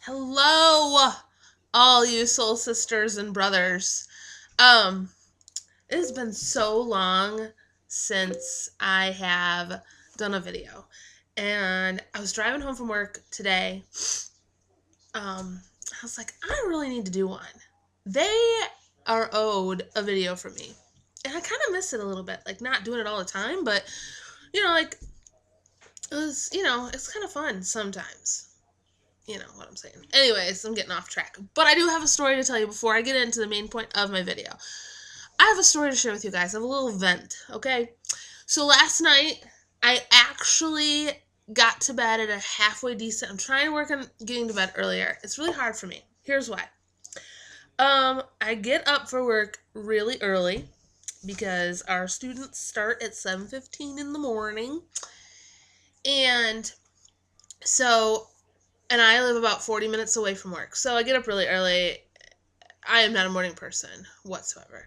Hello, all you soul sisters and brothers. Um, it has been so long since I have done a video. And I was driving home from work today. I was like, I really need to do one. They are owed a video from me. And I kind of miss it a little bit, like not doing it all the time, but like it's kind of fun sometimes. You know what I'm saying. Anyways, I'm getting off track. But I do have a story to tell you before I get into the main point of my video. I have a story to share with you guys. I have a little vent, okay? So last night, I actually got to bed at a halfway decent. I'm trying to work on getting to bed earlier. It's really hard for me. Here's why. I get up for work really early because our students start at 7:15 in the morning. And so and I live about 40 minutes away from work. So I get up really early. I am not a morning person whatsoever.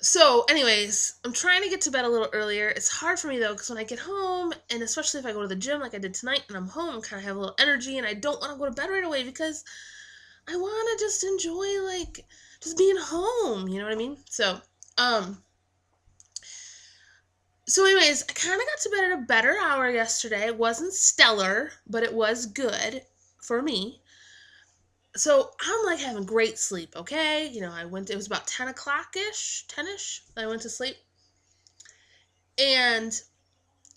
So anyways, I'm trying to get to bed a little earlier. It's hard for me though, because when I get home, and especially if I go to the gym like I did tonight, and I'm home, I kind of have a little energy, and I don't want to go to bed right away because I want to just enjoy like just being home. You know what I mean? So anyways, I kind of got to bed at a better hour yesterday. It wasn't stellar, but it was good for me. So I'm like having great sleep, okay? It was about 10 o'clock-ish, 10-ish, I went to sleep. And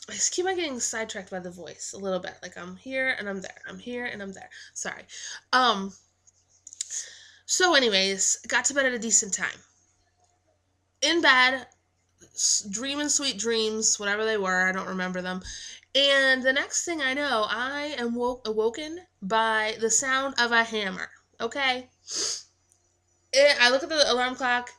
I just keep on getting sidetracked by the voice a little bit. Like I'm here and I'm there. I'm here and I'm there. Sorry. So anyways, got to bed at a decent time. In bed, dreaming sweet dreams, whatever they were, I don't remember them. And the next thing I know, I am awoken by the sound of a hammer. Okay? I look at the alarm clock.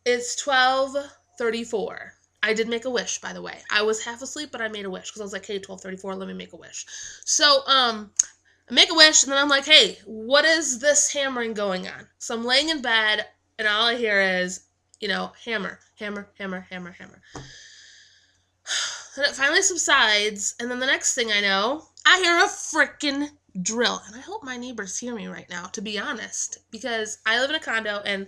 It's 12:34. I did make a wish, by the way. I was half asleep, but I made a wish because I was like, hey, 12:34, let me make a wish. So, I make a wish, and then I'm like, hey, what is this hammering going on? So I'm laying in bed, and all I hear is, hammer, hammer, hammer, hammer, hammer. Then it finally subsides, and then the next thing I know, I hear a freaking drill. And I hope my neighbors hear me right now, to be honest, because I live in a condo, and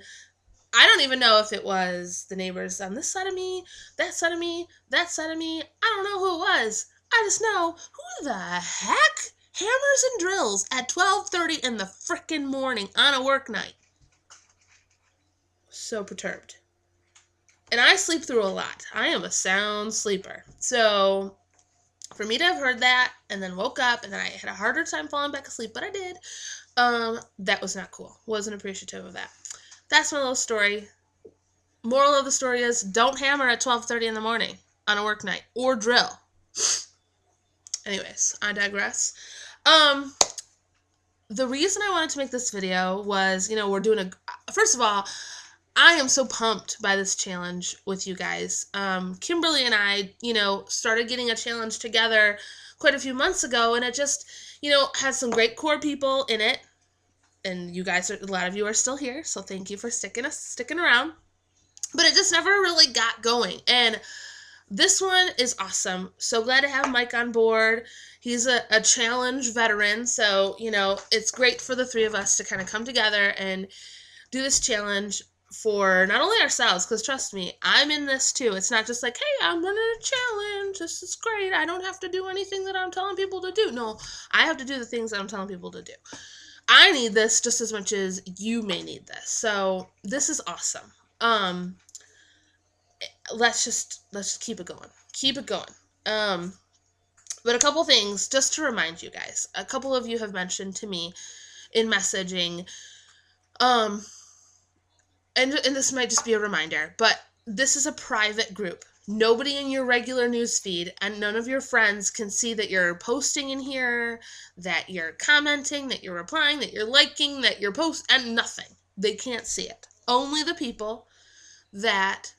I don't even know if it was the neighbors on this side of me, that side of me, that side of me. I don't know who it was. I just know, who the heck hammers and drills at 12:30 in the freaking morning on a work night? So perturbed. And I sleep through a lot. I am a sound sleeper. So for me to have heard that and then woke up and then I had a harder time falling back asleep, but I did, that was not cool. Wasn't appreciative of that. That's my little story. Moral of the story is don't hammer at 12:30 in the morning on a work night or drill. Anyways, I digress. The reason I wanted to make this video was, first of all, I am so pumped by this challenge with you guys. Kimberly and I, started getting a challenge together quite a few months ago, and it just, has some great core people in it. And you guys, a lot of you are still here, so thank you for sticking around. But it just never really got going. And this one is awesome. So glad to have Mike on board. He's a challenge veteran, so, it's great for the three of us to kind of come together and do this challenge for not only ourselves, because trust me, I'm in this too. It's not just like, hey, I'm running a challenge. This is great. I don't have to do anything that I'm telling people to do. No, I have to do the things that I'm telling people to do. I need this just as much as you may need this. So this is awesome. Let's just keep it going. Keep it going. But a couple things just to remind you guys. A couple of you have mentioned to me in messaging, and this might just be a reminder, but this is a private group. Nobody in your regular news feed and none of your friends can see that you're posting in here, that you're commenting, that you're replying, that you're liking, that you're and nothing. They can't see it. Only the people that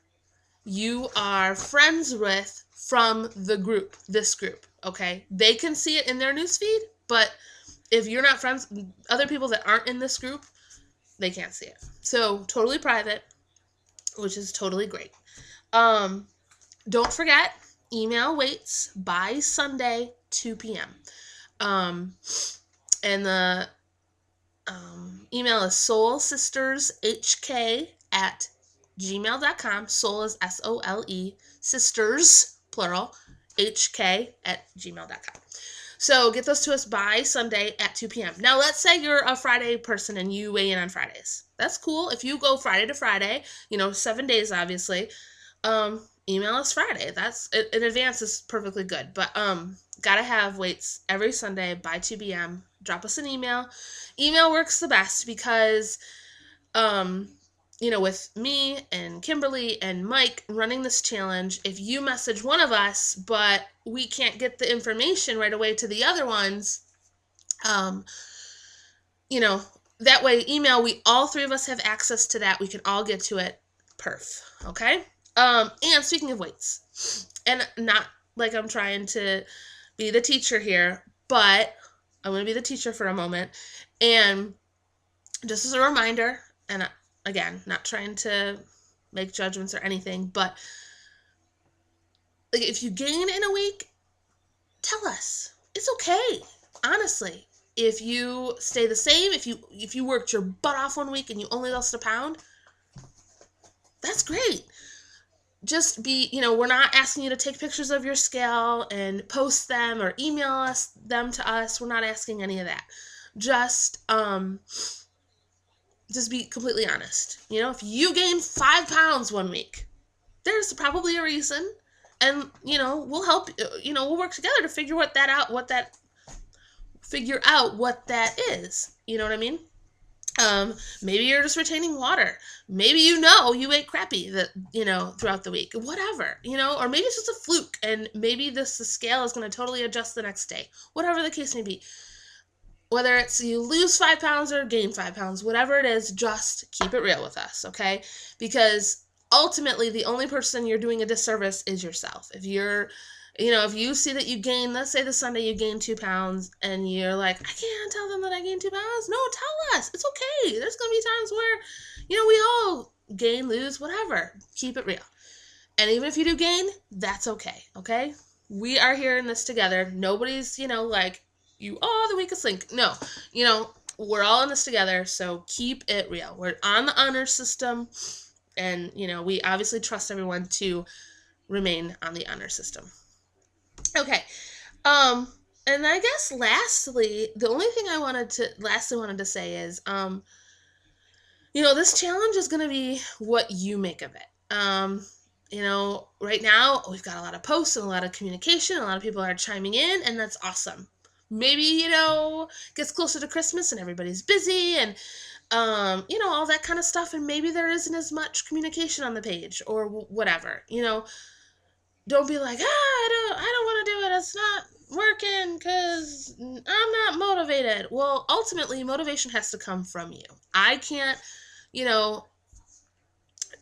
you are friends with from the group, this group, okay? They can see it in their news feed, but if you're not friends, other people that aren't in this group, they can't see it. So totally private, which is totally great. Don't forget, email weights by Sunday, 2 p.m. And the email is soulsistershk@gmail.com. Soul is SOLE, sisters, plural, hk@gmail.com. So get those to us by Sunday at 2 p.m. Now, let's say you're a Friday person and you weigh in on Fridays. That's cool. If you go Friday to Friday, 7 days, obviously, email us Friday. That's in advance is perfectly good. But gotta have weights every Sunday by 2 p.m. Drop us an email. Email works the best because with me and Kimberly and Mike running this challenge, if you message one of us, but we can't get the information right away to the other ones, that way email, all three of us have access to that. We can all get to it. Perf. Okay? And speaking of weights, and not like I'm trying to be the teacher here, but I'm going to be the teacher for a moment. And just as a reminder, and again, not trying to make judgments or anything, but if you gain in a week, tell us. It's okay. Honestly, if you stay the same, if you worked your butt off one week and you only lost a pound, that's great. Just we're not asking you to take pictures of your scale and post them or email them to us. We're not asking any of that. Just be completely honest. If you gain 5 pounds one week, there's probably a reason, and we'll help. We'll work together to figure out what that is. You know what I mean? Maybe you're just retaining water. Maybe you ate crappy throughout the week. Whatever, or maybe it's just a fluke, and maybe the scale is going to totally adjust the next day. Whatever the case may be. Whether it's you lose 5 pounds or gain 5 pounds, whatever it is, just keep it real with us, okay? Because ultimately, the only person you're doing a disservice is yourself. If if you see that you gain, let's say this Sunday you gain 2 pounds, and you're like, I can't tell them that I gained 2 pounds. No, tell us. It's okay. There's going to be times where, we all gain, lose, whatever. Keep it real. And even if you do gain, that's okay? We are here in this together. Nobody's, the weakest link. No, we're all in this together, so keep it real. We're on the honor system, and, we obviously trust everyone to remain on the honor system. Okay, and I guess lastly, the only thing I wanted to say is, this challenge is going to be what you make of it. Right now, we've got a lot of posts and a lot of communication. A lot of people are chiming in, and that's awesome. Maybe, gets closer to Christmas and everybody's busy and, all that kind of stuff. And maybe there isn't as much communication on the page or whatever, Don't be like, I don't want to do it. It's not working because I'm not motivated. Well, ultimately, motivation has to come from you. I can't,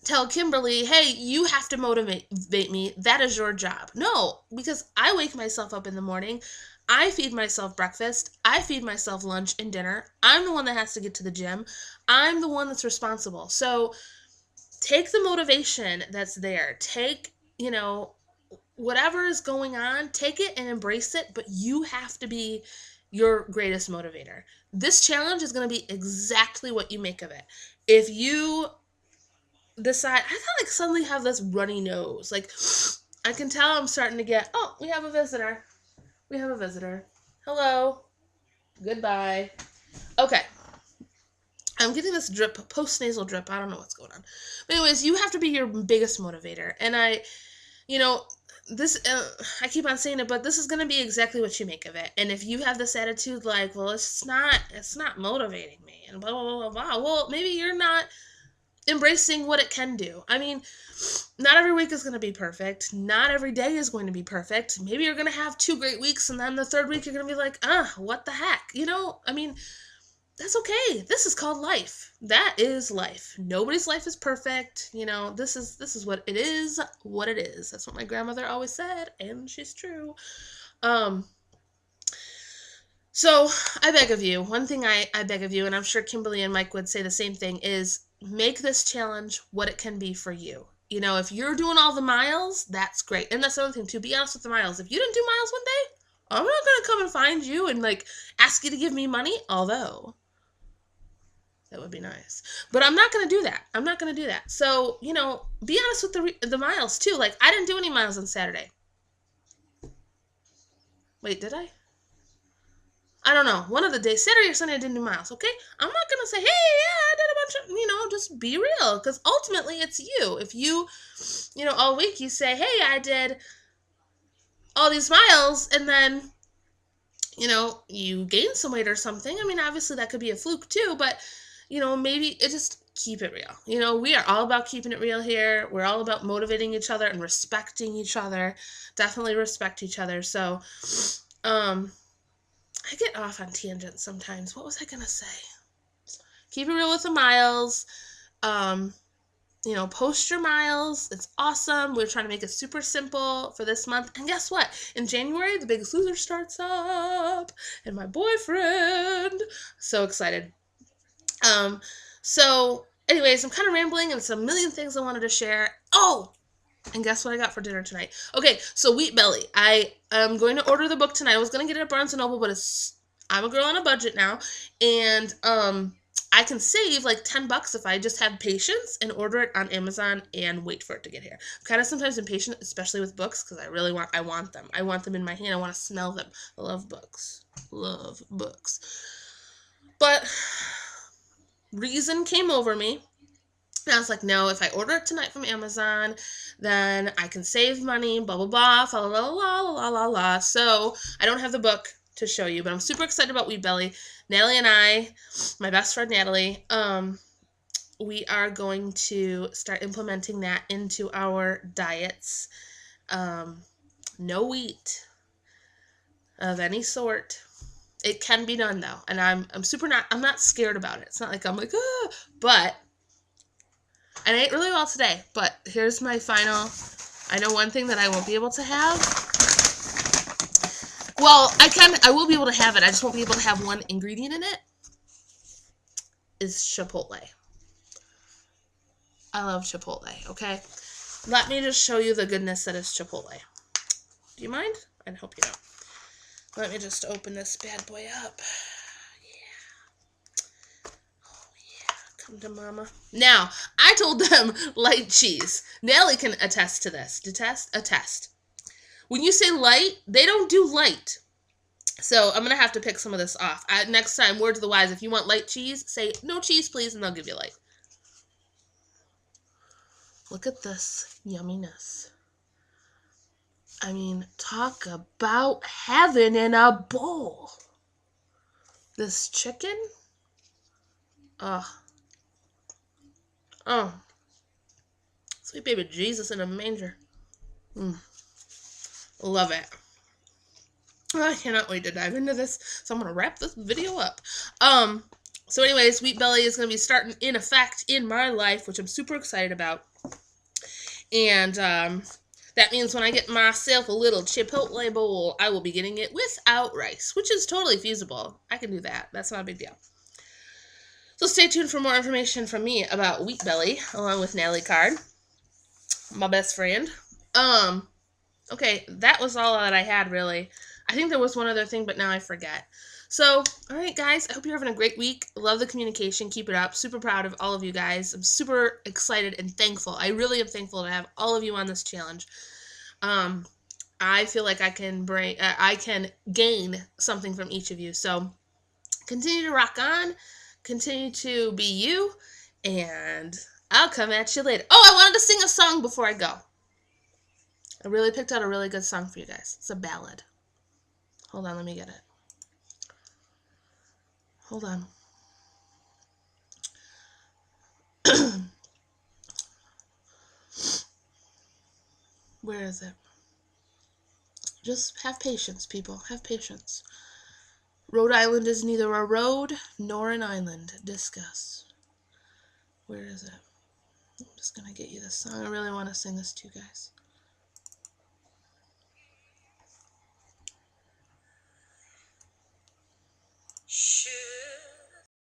tell Kimberly, hey, you have to motivate me. That is your job. No, because I wake myself up in the morning. I feed myself breakfast. I feed myself lunch and dinner. I'm the one that has to get to the gym. I'm the one that's responsible. So take the motivation that's there. Take, whatever is going on, take it and embrace it, but you have to be your greatest motivator. This challenge is going to be exactly what you make of it. If you decide, I kind of suddenly have this runny nose. I can tell I'm starting to get, we have a visitor. Hello. Goodbye. Okay. I'm getting this drip, post-nasal drip. I don't know what's going on. But anyways, you have to be your biggest motivator. And I keep on saying it, but this is going to be exactly what you make of it. And if you have this attitude well, it's not motivating me and blah, blah, blah, blah, well, maybe you're not embracing what it can do. I mean, not every week is going to be perfect. Not every day is going to be perfect. Maybe you're going to have 2 great weeks, and then the third week you're going to be like, what the heck? That's okay. This is called life. That is life. Nobody's life is perfect. This is what it is. That's what my grandmother always said, and she's true. So I beg of you, one thing I beg of you, and I'm sure Kimberly and Mike would say the same thing, is make this challenge what it can be for you. You know, if you're doing all the miles, that's great. And that's the other thing, too. Be honest with the miles. If you didn't do miles one day, I'm not going to come and find you and, like, ask you to give me money. Although, that would be nice. But I'm not going to do that. I'm not going to do that. So, you know, be honest with the miles, too. Like, I didn't do any miles on Saturday. Wait, did I? I don't know. One of the days, Saturday or Sunday, I didn't do miles, okay? I'm not going to say, hey, yeah, I did a bunch of, you know, just be real. Because ultimately, it's you. If you, you know, all week you say, hey, I did all these miles, and then, you know, you gain some weight or something. I mean, obviously, that could be a fluke, too. But, you know, maybe it just keep it real. You know, we are all about keeping it real here. We're all about motivating each other and respecting each other. Definitely respect each other. So, I get off on tangents sometimes. What was I going to say? Keep it real with the miles. You know, post your miles. It's awesome. We're trying to make it super simple for this month. And guess what? In January, The Biggest Loser starts up. And my boyfriend. So excited. So anyways, I'm kind of rambling and it's a million things I wanted to share. Oh! And guess what I got for dinner tonight? Okay, so Wheat Belly. I am going to order the book tonight. I was going to get it at Barnes & Noble, but I'm a girl on a budget now. And I can save like $10 if I just have patience and order it on Amazon and wait for it to get here. I'm kind of sometimes impatient, especially with books, because I want them. I want them in my hand. I want to smell them. I love books. Love books. But reason came over me. And I was like, no, if I order it tonight from Amazon, then I can save money, blah, blah, blah, la, la, la, la, la, la. So I don't have the book to show you, but I'm super excited about Wheat Belly. Natalie and I, my best friend Natalie, we are going to start implementing that into our diets. No wheat of any sort. It can be done though, and I'm not scared about it. It's not like I'm like, ah, but I ate really well today, but here's my final. I know one thing that I won't be able to have. Well, I will be able to have it. I just won't be able to have one ingredient in it. Is Chipotle. I love Chipotle, okay? Let me just show you the goodness that is Chipotle. Do you mind? I hope you don't. Let me just open this bad boy up. Come to mama. Now, I told them light cheese. Nellie can attest to this. Attest. When you say light, they don't do light. So I'm going to have to pick some of this off. Next time, word to the wise, if you want light cheese, say no cheese, please, and they'll give you light. Look at this yumminess. I mean, talk about heaven in a bowl. This chicken. Oh, sweet baby Jesus in a manger. Love it. I cannot wait to dive into this. So I'm going to wrap this video up. So anyways, Wheat Belly is going to be starting in effect in my life, which I'm super excited about. And that means when I get myself a little Chipotle bowl, I will be getting it without rice, which is totally feasible. I can do that. That's not a big deal. So stay tuned for more information from me about Wheat Belly, along with Natalie Card, my best friend. Okay, that was all that I had, really. I think there was one other thing, but now I forget. So, all right, guys, I hope you're having a great week. Love the communication. Keep it up. Super proud of all of you guys. I'm super excited and thankful. I really am thankful to have all of you on this challenge. I feel like I can gain something from each of you. So, continue to rock on. Continue to be you, and I'll come at you later. Oh, I wanted to sing a song before I go. I really picked out a really good song for you guys. It's a ballad. Hold on, let me get it. Hold on. Where is it? Just have patience, people. Have patience. Rhode Island is neither a road nor an island. Discuss. Where is it? I'm just going to get you this song. I really want to sing this to you guys.